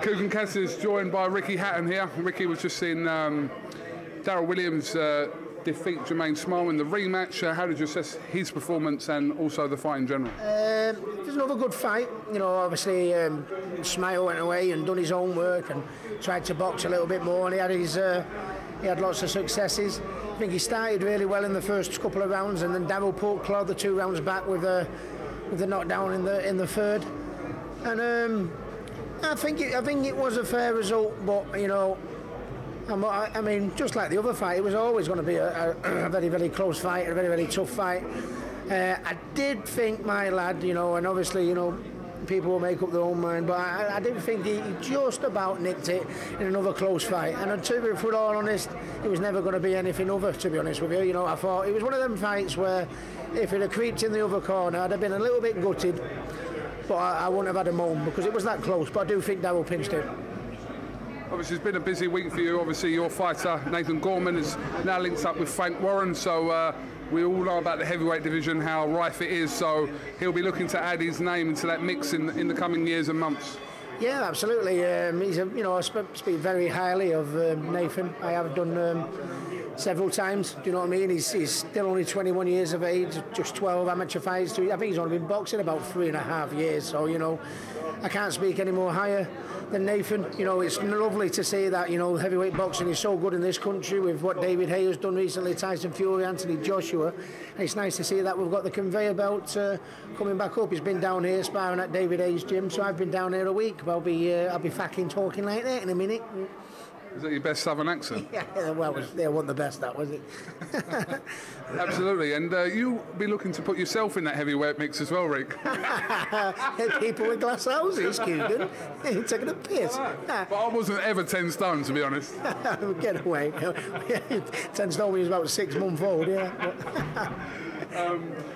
KUGAN CASSIUS joined by Ricky Hatton here. Ricky was just in Darryl Williams defeat Jermaine Small in the rematch. How did you assess his performance and also the fight in general? It was another good fight. You know, obviously Smile went away and done his own work and tried to box a little bit more, and he had lots of successes. I think he started really well in the first couple of rounds, and then Darryl clawed the 2 rounds back with the knockdown in the third. And I think it was a fair result, but you know, I mean, just like the other fight, it was always going to be a very, very close fight, a very, very tough fight. I did think my lad, you know, and obviously, you know, people will make up their own mind, but I did think he just about nicked it in another close fight. And to be all honest, it was never going to be anything other, to be honest with you. You know, I thought it was one of them fights where if it had creeped in the other corner, I'd have been a little bit gutted, but I wouldn't have had a moan because it was that close. But I do think Darryl pinched it. Obviously, it's been a busy week for you. Obviously, your fighter, Nathan Gorman, is now linked up with Frank Warren. So we all know about the heavyweight division, how rife it is. So he'll be looking to add his name into that mix in the coming years and months. Yeah, absolutely. You know, I speak very highly of Nathan. I have done several times. Do you know what I mean? He's still only 21 years of age, just 12 amateur fights. I think he's only been boxing about 3.5 years. So, you know, I can't speak any more higher than Nathan. You know, it's lovely to see that, you know, heavyweight boxing is so good in this country with what David Hay has done recently, Tyson Fury, Anthony Joshua. And it's nice to see that we've got the conveyor belt coming back up. He's been down here sparring at David Hay's gym, so I've been down here a week. I'll be fucking talking like that in a minute. Is that your best southern accent? Yeah, well, it wasn't the best, that was it? Absolutely, and you'll be looking to put yourself in that heavyweight mix as well, Rick. People with glass houses, KUGAN. You're taking a piss. But I wasn't ever 10 stone, to be honest. Get away. 10 stone when he was about 6 months old, yeah.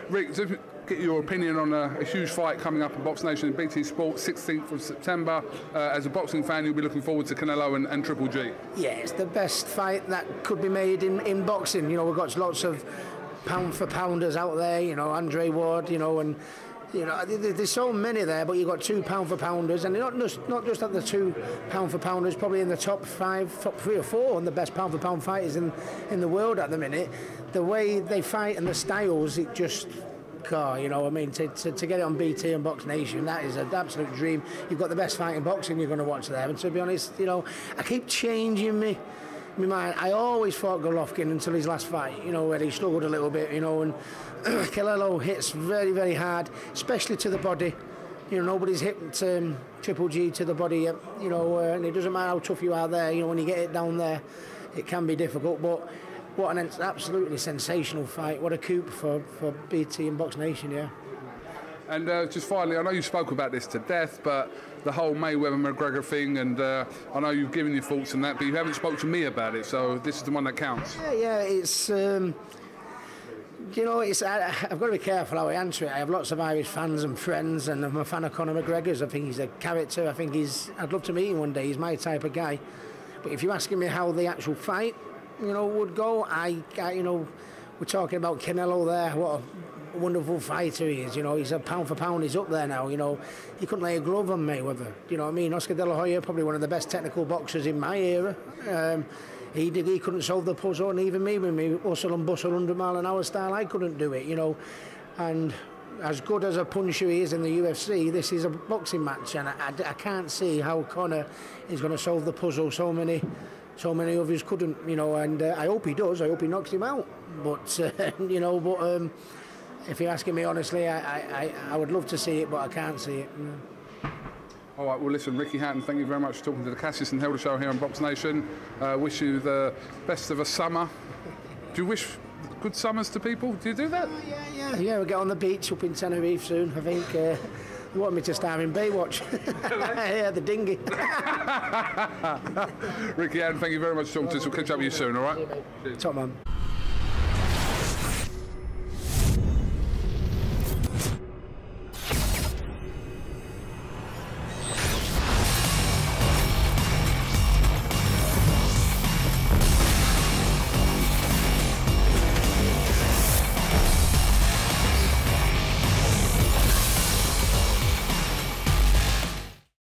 Rick, to get your opinion on a huge fight coming up in BoxNation in BT Sport, 16th of September. As a boxing fan, you'll be looking forward to Canelo and Triple G. Yeah, it's the best fight that could be made in boxing. You know, we've got lots of pound-for-pounders out there, you know, Andre Ward, you know, and you know, there's so many there, but you've got 2 pound-for-pounders, and not just at the 2 pound-for-pounders, probably in the top 5, top 3 or 4 on the best pound-for-pound fighters in the world at the minute. The way they fight and the styles, it just... you know, I mean, to get it on BT and BoxNation, that is an absolute dream. You've got the best fight in boxing you're going to watch there. And to be honest, you know, I keep changing my mind. I always thought Golovkin until his last fight, you know, where he struggled a little bit, you know, and Canelo hits very, very hard, especially to the body. You know, nobody's hit Triple G to the body yet, you know, and it doesn't matter how tough you are there, you know, when you get it down there, it can be difficult, but what an absolutely sensational fight. What a coup for BT and BoxNation, yeah. And just finally, I know you spoke about this to death, but the whole Mayweather-McGregor thing, and I know you've given your thoughts on that, but you haven't spoke to me about it, so this is the one that counts. Yeah, it's... you know, I've got to be careful how I answer it. I have lots of Irish fans and friends, and I'm a fan of CONOR McGREGOR. I think he's a character. I think I'd love to meet him one day. He's my type of guy. But if you're asking me how the actual fight, you know, would go, you know, we're talking about Canelo there. What a wonderful fighter he is. You know, he's a pound for pound. He's up there now. You know, he couldn't lay a glove on Mayweather. You know what I mean? Oscar De La Hoya, probably one of the best technical boxers in my era. He couldn't solve the puzzle, and even me, with me hustle and bustle 100-mile-an-hour style, I couldn't do it. You know, and as good as a puncher he is in the UFC, this is a boxing match, and I can't see how Conor is going to solve the puzzle. So many others couldn't, you know, and I hope he does. I hope he knocks him out. But you know, if you're asking me honestly, I would love to see it, but I can't see it. No. All right, well, listen, Ricky Hatton, thank you very much for talking to the Cassius and Helder Show here on BoxNation. Wish you the best of a summer. Do you wish good summers to people? Do you do that? Yeah, we'll get on the beach up in Tenerife soon, I think. They want me to star in Baywatch. Yeah, the dinghy. Ricky Hatton, thank you very much for talking to us. We'll catch up with you soon, all right? Top man.